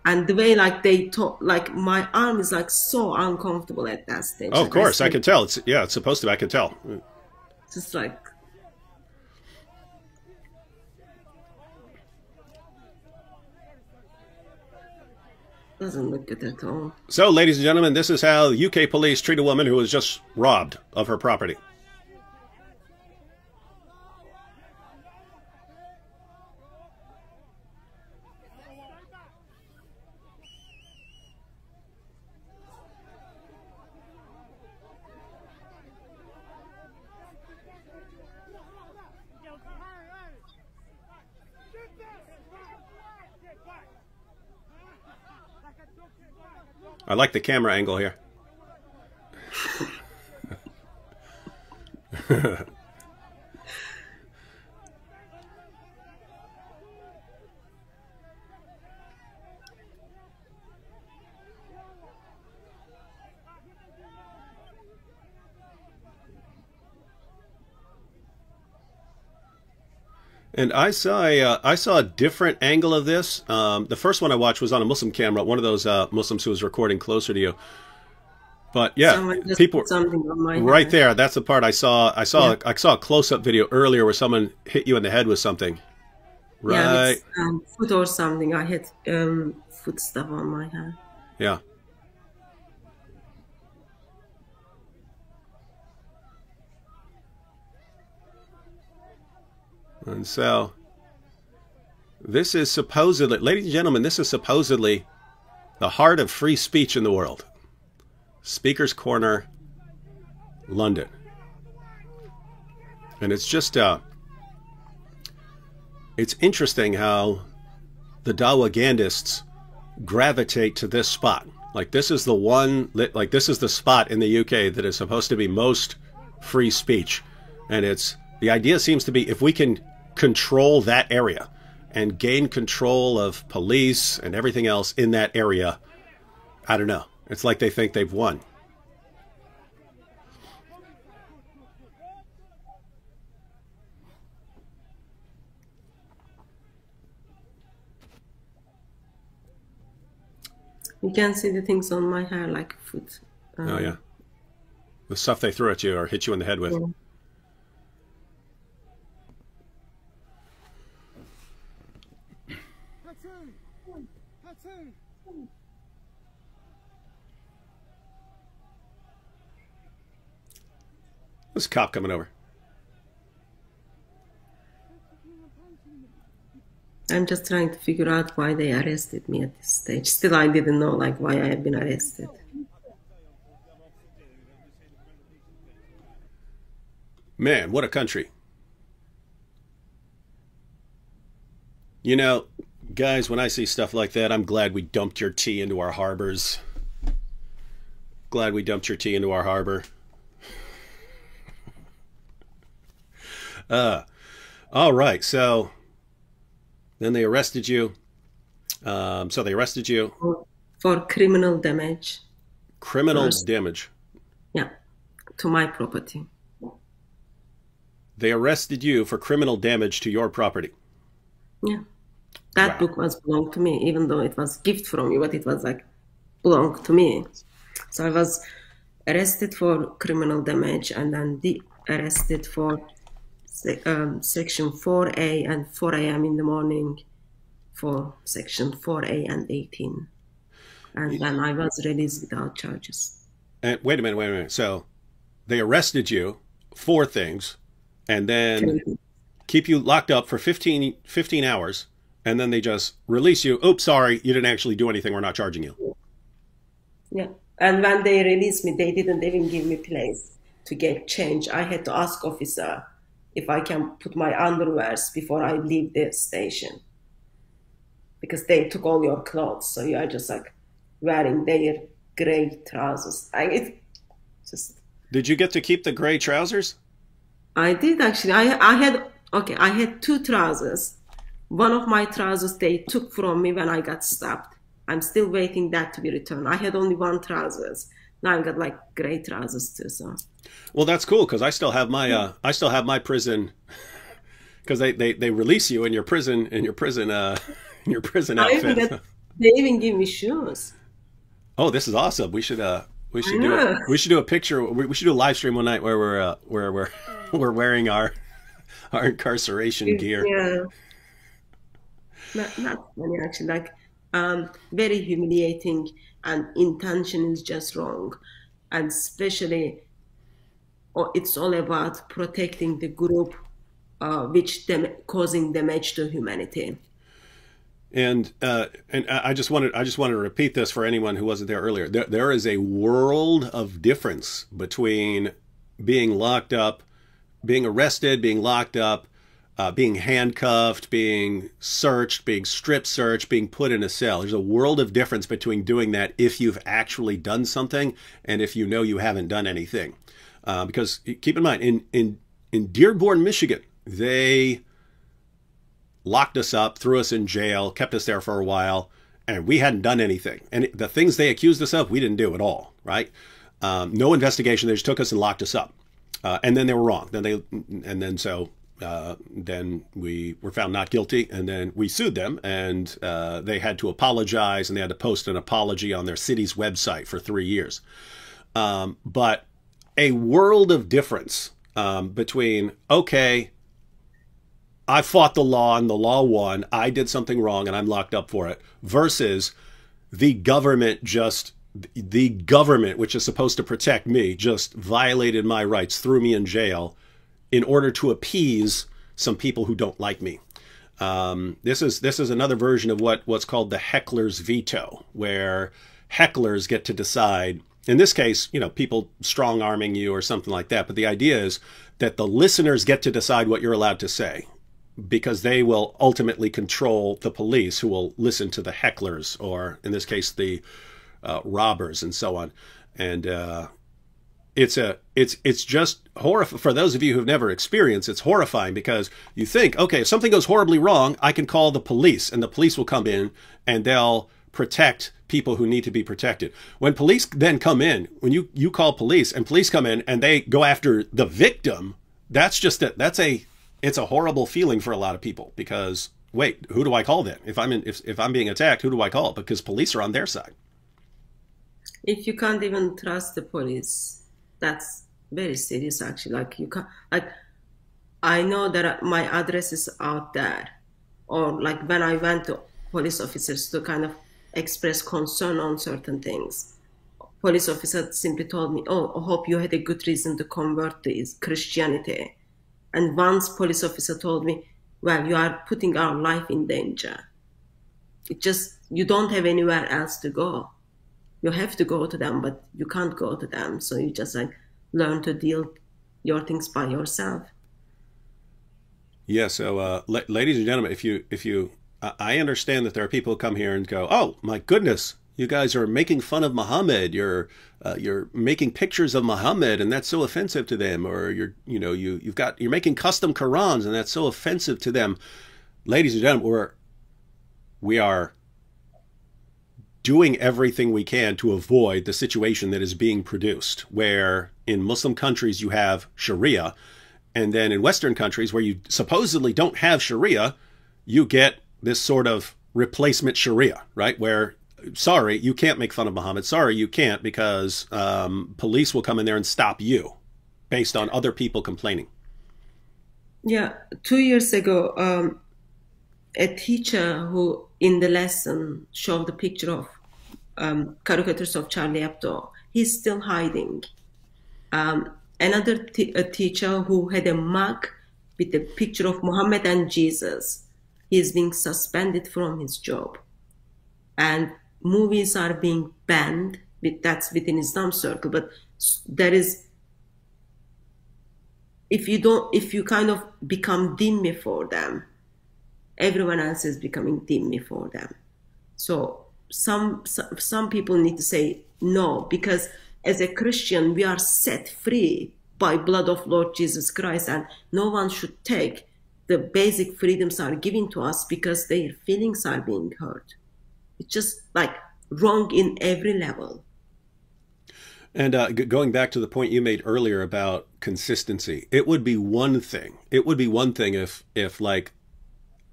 and the way like they talk, like my arm is like so uncomfortable at that stage. Oh, of course, I can tell. It's supposed to be. I can tell. Just like. Doesn't look good at all. So, ladies and gentlemen, this is how UK police treat a woman who was just robbed of her property. I like the camera angle here. And I saw a different angle of this. The first one I watched was on a Muslim camera, one of those Muslims who was recording closer to you. But yeah, people right there. That's the part I saw. I saw a close-up video earlier where someone hit you in the head with something. Right. Yeah, with, foot or something. I hit foot stuff on my hand. Yeah. And so, this is supposedly, ladies and gentlemen, this is supposedly the heart of free speech in the world. Speaker's Corner, London. And it's just, it's interesting how the Dawagandists gravitate to this spot. Like this is the one, like this is the spot in the UK that is supposed to be most free speech. And the idea seems to be if we can control that area and gain control of police and everything else in that area, I don't know. It's like they think they've won. You can see the things on my hair like foot. Oh yeah. The stuff they threw at you or hit you in the head with. Yeah. This cop coming over. I'm just trying to figure out why they arrested me at this stage. Still, I didn't know like why I had been arrested. Man, what a country. You know, guys, when I see stuff like that, I'm glad we dumped your tea into our harbors. Glad we dumped your tea into our harbor. All right, so then they arrested you. So they arrested you for criminal damage. Criminal damage. Yeah, to my property. They arrested you for criminal damage to your property. Yeah. That Wow. book was belonged to me, even though it was gift from you, but it was like belonged to me. So I was arrested for criminal damage and then arrested for section 4A and 4 a.m. in the morning for section 4A and 18. And then I was released without charges. And wait a minute, wait a minute. So they arrested you for things and then keep you locked up for 15 hours. And then they just release you. Oops, sorry, you didn't actually do anything. We're not charging you. Yeah. And when they released me, they didn't even give me place to get change. I had to ask officer if I can put my underwears before I leave the station. Because they took all your clothes. So you are just like wearing their gray trousers. It just Did you get to keep the gray trousers? I did actually. I had okay, I had two trousers. One of my trousers they took from me when I got stopped. I'm still waiting that to be returned. I had only one trousers. Now I've got like gray trousers too. So Well, that's cool because I still have my prison because they release you in your prison in your prison I even outfit. get, they even give me shoes. Oh, this is awesome. We I should do it. know. We should do a picture. We should do a live stream one night where we're we're wearing our incarceration gear. Yeah, not funny actually. Like very humiliating, and intention is just wrong, and especially it's all about protecting the group which causing damage to humanity. And I just wanted to repeat this for anyone who wasn't there earlier. There is a world of difference between being locked up, being arrested, being locked up, being handcuffed, being searched, being strip searched, being put in a cell. There's a world of difference between doing that if you've actually done something and if you know you haven't done anything. Because keep in mind, in Dearborn, Michigan, they locked us up, threw us in jail, kept us there for a while, and we hadn't done anything. And the things they accused us of, we didn't do at all, right? No investigation. They just took us and locked us up. And then they were wrong. Then we were found not guilty, and then we sued them, and they had to apologize, and they had to post an apology on their city's website for 3 years. But a world of difference between, okay, I fought the law and the law won, I did something wrong and I'm locked up for it, versus the government, which is supposed to protect me, just violated my rights, threw me in jail in order to appease some people who don't like me. This is another version of what's called the heckler's veto, where hecklers get to decide. In this case, people strong arming you or something like that. But the idea is that the listeners get to decide what you're allowed to say, because they will ultimately control the police, who will listen to the hecklers, or in this case, the robbers and so on. And it's just horrifying for those of you who've never experienced. It's horrifying because you think, okay, if something goes horribly wrong, I can call the police, and the police will come in and they'll protect people who need to be protected. When police then come in, when you call police and police come in and they go after the victim, it's a horrible feeling for a lot of people, because wait, who do I call then? If I'm being attacked, who do I call? Because police are on their side. If you can't even trust the police, that's very serious actually. Like you can't, like I know that my address is out there, or like when I went to police officers to kind of express concern on certain things, police officer simply told me, "Oh, I hope you had a good reason to convert to Christianity." And once police officer told me, "Well, you are putting our life in danger. You don't have anywhere else to go. You have to go to them, but you can't go to them. So you just like learn to deal your things by yourself." Yeah. So, ladies and gentlemen, I understand that there are people who come here and go, "Oh my goodness, you guys are making fun of Muhammad. You're making pictures of Muhammad, and that's so offensive to them." Or you're making custom Qurans, and that's so offensive to them. Ladies and gentlemen, we are doing everything we can to avoid the situation that is being produced, where in Muslim countries you have Sharia, and then in Western countries where you supposedly don't have Sharia, you get this sort of replacement Sharia, right? Where, sorry, you can't make fun of Muhammad. Sorry, you can't, because police will come in there and stop you based on other people complaining. Yeah, 2 years ago, a teacher who in the lesson showed the picture of caricatures of Charlie Hebdo, he's still hiding. Another a teacher who had a mug with a picture of Muhammad and Jesus, he is being suspended from his job. And movies are being banned, that's within Islam circle, but there is, if you kind of become dhimmi for them, everyone else is becoming dhimmi for them. So some people need to say no, because as a Christian, we are set free by blood of Lord Jesus Christ, and no one should take the basic freedoms are given to us because their feelings are being hurt. It's just like wrong in every level. And going back to the point you made earlier about consistency, it would be one thing. It would be one thing if like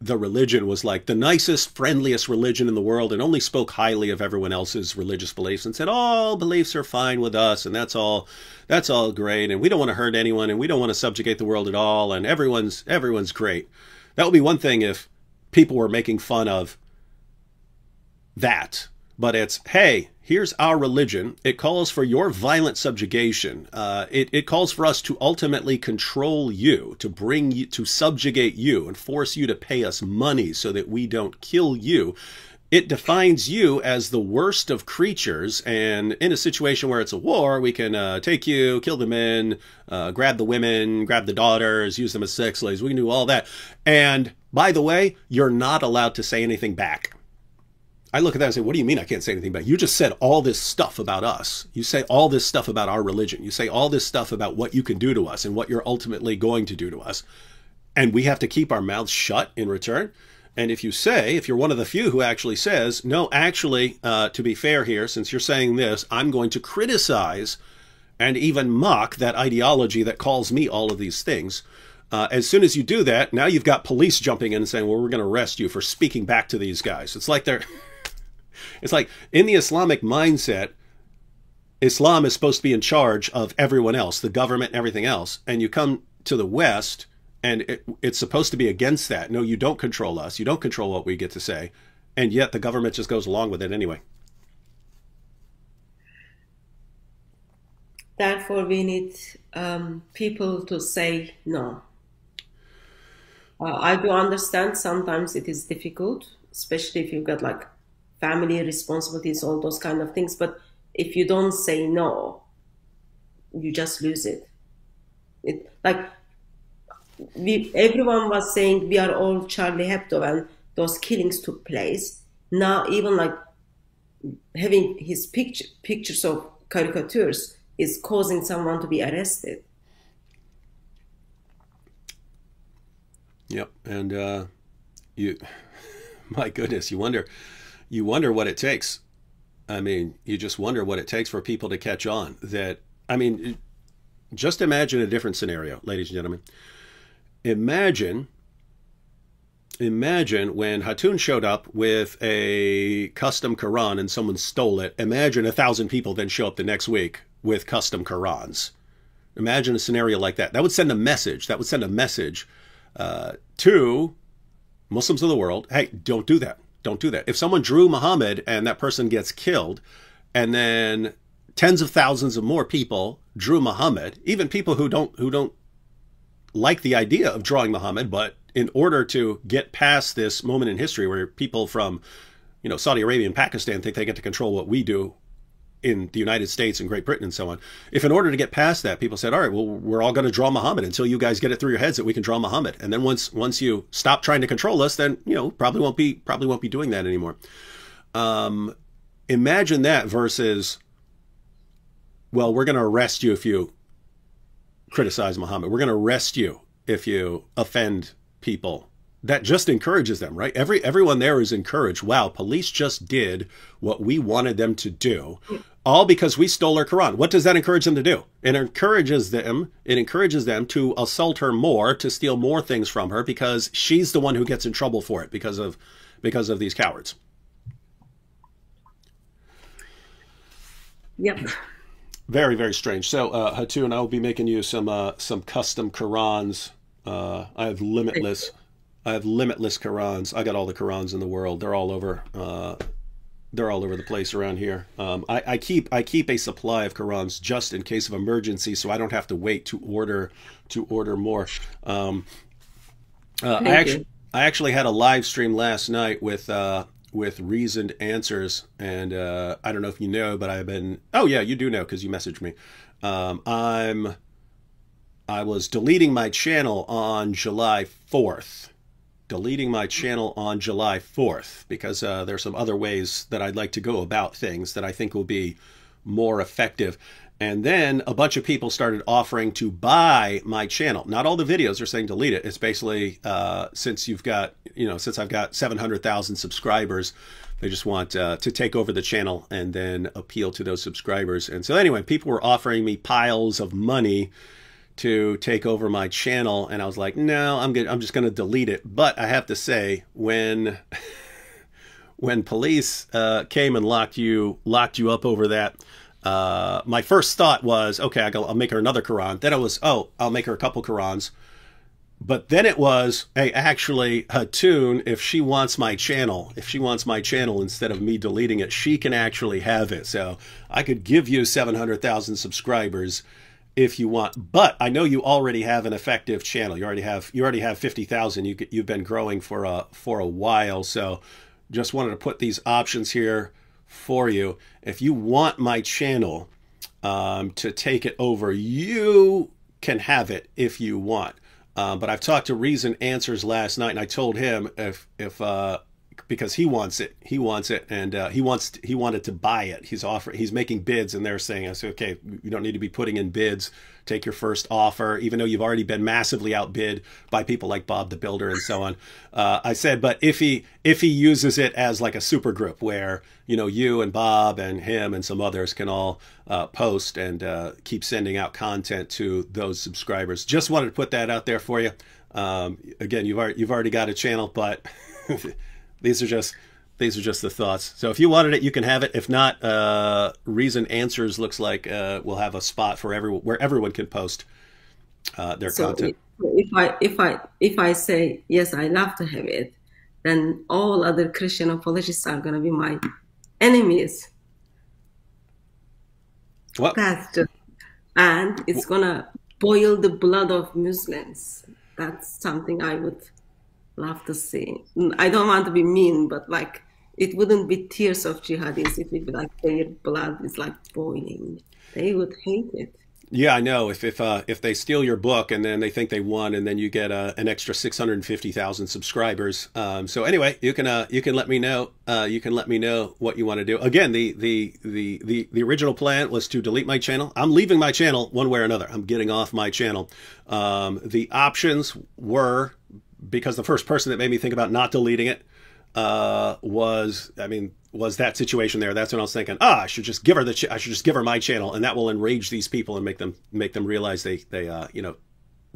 the religion was like the nicest, friendliest religion in the world and only spoke highly of everyone else's religious beliefs and said, all beliefs are fine with us and that's all great and we don't want to hurt anyone and we don't want to subjugate the world at all and everyone's great. That would be one thing if people were making fun of that. But it's, hey, here's our religion. It calls for your violent subjugation. It calls for us to ultimately control you, to bring you, to subjugate you and force you to pay us money so that we don't kill you. It defines you as the worst of creatures. And in a situation where it's a war, we can take you, kill the men, grab the women, grab the daughters, use them as sex slaves. We can do all that. And by the way, you're not allowed to say anything back. I look at that and say, what do you mean I can't say anything back? You just said all this stuff about us. You say all this stuff about our religion. You say all this stuff about what you can do to us and what you're ultimately going to do to us. And we have to keep our mouths shut in return. And if you're one of the few who actually says, no, actually, to be fair here, since you're saying this, I'm going to criticize and even mock that ideology that calls me all of these things. As soon as you do that, now you've got police jumping in and saying, well, we're going to arrest you for speaking back to these guys. It's like it's like in the Islamic mindset, Islam is supposed to be in charge of everyone else, the government and everything else. And you come to the West and it's supposed to be against that. No, you don't control us. You don't control what we get to say. And yet the government just goes along with it anyway. Therefore, we need people to say no. I do understand sometimes it is difficult, especially if you've got like family responsibilities, all those kind of things. But if you don't say no, you just lose it. Everyone was saying we are all Charlie Hebdo when those killings took place. Now even like having his pictures of caricatures is causing someone to be arrested. Yep, and my goodness, you wonder what it takes. I mean, you just wonder what it takes for people to catch on. That, I mean, just imagine a different scenario, ladies and gentlemen. Imagine when Hatun showed up with a custom Quran and someone stole it. Imagine 1,000 people then show up the next week with custom Qurans. Imagine a scenario like that. That would send a message. That would send a message to Muslims of the world. Hey, don't do that. Don't do that. If someone drew Muhammad and that person gets killed, and then tens of thousands of more people drew Muhammad, even people who don't like the idea of drawing Muhammad, but in order to get past this moment in history where people from, Saudi Arabia and Pakistan think they get to control what we do in the United States and Great Britain and so on. If in order to get past that, people said, all right, well, we're all going to draw Muhammad until you guys get it through your heads that we can draw Muhammad. And then once you stop trying to control us, then, probably won't be doing that anymore. Imagine that versus, well, we're going to arrest you if you criticize Muhammad. We're going to arrest you if you offend people. That just encourages them, right? Everyone there is encouraged. Wow, police just did what we wanted them to do. all because we stole her Quran. What does that encourage them to do? It encourages them to assault her more, to steal more things from her, because she's the one who gets in trouble for it because of these cowards. Yep. Very, very strange. So, Hatun, I will be making you some custom Qurans. I have limitless Qurans. I got all the Qurans in the world. They're all over. They're all over the place around here. I keep a supply of Qurans just in case of emergency, so I don't have to wait to order more. I actually had a live stream last night with Reasoned Answers, and I don't know if you know, but I've been. Oh yeah, you do know because you messaged me. I was deleting my channel on July 4th. Deleting my channel on July 4th because there's some other ways that I'd like to go about things that I think will be more effective. And then a bunch of people started offering to buy my channel. Not all the videos are saying delete it. It's basically since I've got 700,000 subscribers, they just want to take over the channel and then appeal to those subscribers. And so anyway, people were offering me piles of money to take over my channel, and I was like, no, I'm good. I'm just going to delete it. But I have to say, when police came and locked you up over that, my first thought was, okay, I'll make her another Quran. Then it was, oh, I'll make her a couple Qurans. But then it was, hey, actually, Hatun, if she wants my channel instead of me deleting it, she can actually have it. So I could give you 700,000 subscribers if you want, but I know you already have an effective channel. You already have 50,000. You've been growing for a while. So just wanted to put these options here for you. If you want my channel to take it over, you can have it if you want. But I've talked to Reason Answers last night, and I told him if because he wants it, and he wanted to buy it. He's making bids, and they're saying, I said, okay, you don't need to be putting in bids. Take your first offer, even though you've already been massively outbid by people like Bob the Builder and so on. I said, but if he uses it as like a super group where, you and Bob and him and some others can all post and keep sending out content to those subscribers. Just wanted to put that out there for you. Again, you've already got a channel, but these are just the thoughts. So if you wanted it, you can have it. If not, Reason Answers looks like we'll have a spot for where everyone can post their content. If I say yes, I love to have it, then all other Christian apologists are going to be my enemies. What? And it's going to boil the blood of Muslims. That's something I would love to see. I don't want to be mean, but like, it wouldn't be tears of jihadis. It would be like their blood is like boiling. They would hate it. Yeah, I know. If they steal your book and then they think they won, and then you get an extra 650,000 subscribers. So anyway, you can let me know. You can let me know what you want to do. Again, the original plan was to delete my channel. I'm leaving my channel one way or another. I'm getting off my channel. The options were, because the first person that made me think about not deleting it was that situation there. That's when I was thinking, I should just give her my channel, and that will enrage these people and make them realize they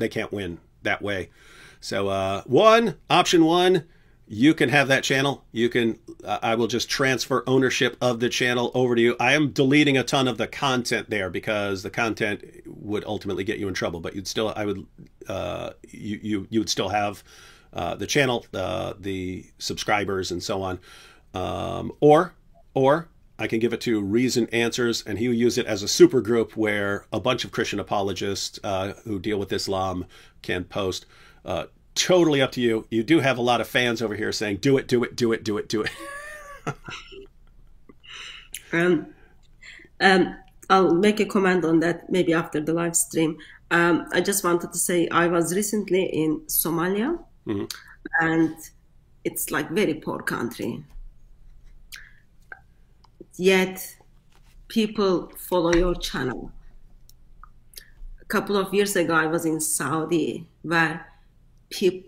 can't win that way. So option one, you can have that channel. I will just transfer ownership of the channel over to you. I am deleting a ton of the content there because the content would ultimately get you in trouble, but you would still have the channel, the subscribers, and so on. Or I can give it to Reason Answers, and he'll use it as a super group where a bunch of Christian apologists who deal with Islam can post. Totally up to you. You do have a lot of fans over here saying, do it, do it, do it, do it, do it. I'll make a comment on that maybe after the live stream. I just wanted to say I was recently in Somalia, mm-hmm. and it's like very poor country. Yet people follow your channel. A couple of years ago, I was in Saudi where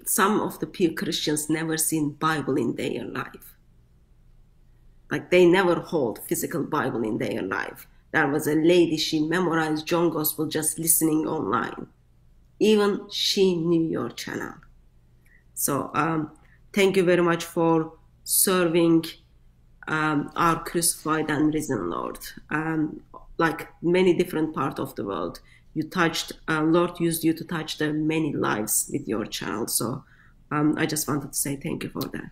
some of the pure Christians never seen Bible in their life. Like they never hold physical Bible in their life. There was a lady, she memorized John Gospel just listening online. Even she knew your channel. So thank you very much for serving our crucified and risen Lord. Like many different parts of the world, you touched, Lord used you to touch the many lives with your channel. So I just wanted to say thank you for that.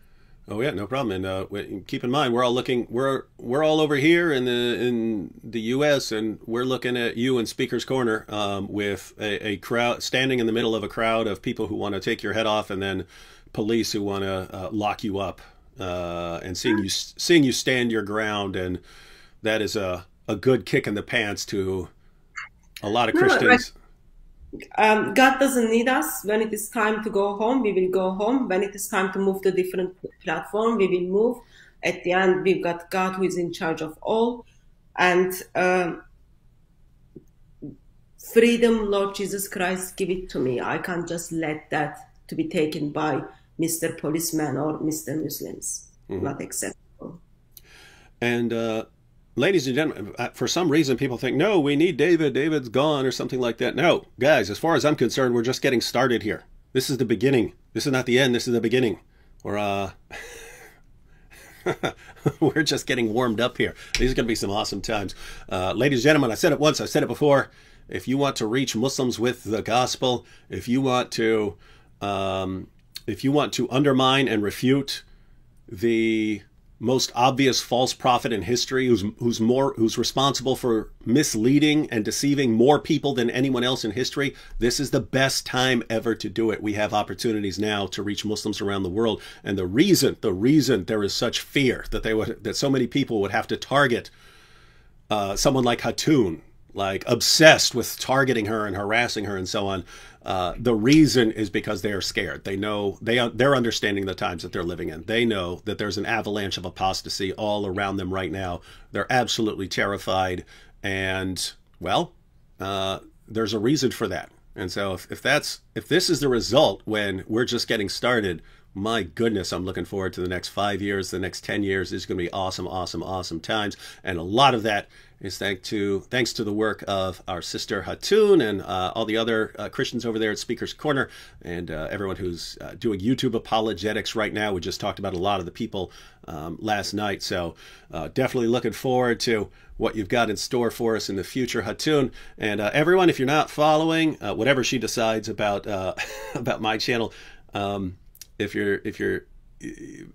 Oh yeah, no problem. And keep in mind, we're all looking. We're all over here in the U.S. and we're looking at you in Speaker's Corner with a crowd standing in the middle of a crowd of people who want to take your head off, and then police who want to lock you up. And seeing you stand your ground, and that is a good kick in the pants to a lot of Christians. God doesn't need us. When it is time to go home, we will go home. When it is time to move to a different platform, we will move. At the end, we've got God who is in charge of all. And freedom, Lord Jesus Christ, give it to me. I can't just let that to be taken by Mr. Policeman or Mr. Muslims. Not acceptable. And ladies and gentlemen, for some reason people think, no, we need David. David's gone or something like that. No, guys, as far as I'm concerned, we're just getting started here. This is the beginning. This is not the end. This is the beginning. We're we're just getting warmed up here. These are going to be some awesome times. Ladies and gentlemen, I said it once, I said it before. If you want to reach Muslims with the gospel, if you want to undermine and refute the most obvious false prophet in history, who's responsible for misleading and deceiving more people than anyone else in history, this is the best time ever to do it. We have opportunities now to reach Muslims around the world, and the reason there is such fear that so many people would have to target someone like Hatun, like obsessed with targeting her and harassing her and so on. The reason is because they are scared. They know they're understanding the times that they're living in. They know that there's an avalanche of apostasy all around them right now. They're absolutely terrified, and well, there's a reason for that. And so if this is the result when we're just getting started, my goodness, I'm looking forward to the next 5 years, the next 10 years. This is going to be awesome, awesome, awesome times. And a lot of that is thanks to the work of our sister Hatun and all the other Christians over there at Speaker's Corner, and everyone who's doing YouTube apologetics right now. We just talked about a lot of the people last night. So definitely looking forward to what you've got in store for us in the future, Hatun. And everyone, if you're not following whatever she decides about about my channel,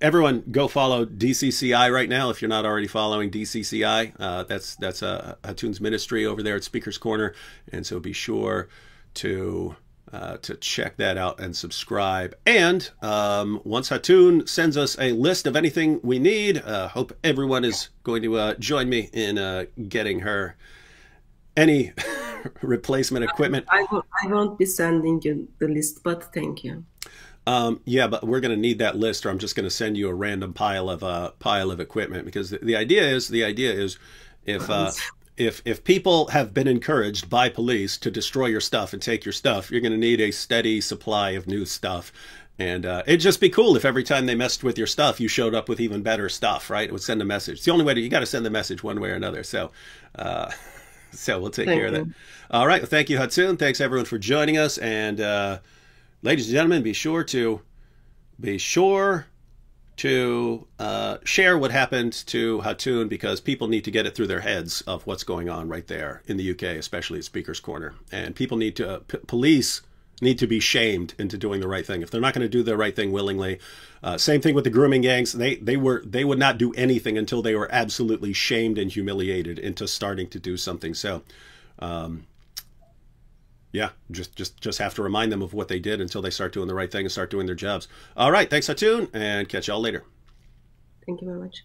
everyone go follow DCCI right now if you're not already following DCCI. That's Hatun's ministry over there at Speaker's Corner, and so be sure to check that out and subscribe. And once Hatun sends us a list of anything we need, hope everyone is going to join me in getting her any replacement equipment. I won't be sending you the list, but thank you. Yeah, but we're going to need that list, or I'm just going to send you a random pile of equipment, because the idea is if people have been encouraged by police to destroy your stuff and take your stuff, you're going to need a steady supply of new stuff. And it'd just be cool if every time they messed with your stuff, you showed up with even better stuff, right? It would send a message. It's the only way you got to send the message one way or another. So, so we'll take care of that. All right. Well, thank you, Hatun. Thanks everyone for joining us. And ladies and gentlemen, be sure to share what happened to Hatun, because people need to get it through their heads of what's going on right there in the UK, especially at Speaker's Corner. And people need to, police need to be shamed into doing the right thing. If they're not going to do the right thing willingly, same thing with the grooming gangs. They would not do anything until they were absolutely shamed and humiliated into starting to do something. So, yeah, just have to remind them of what they did until they start doing the right thing and start doing their jobs. All right, thanks, Hatun, and catch y'all later. Thank you very much.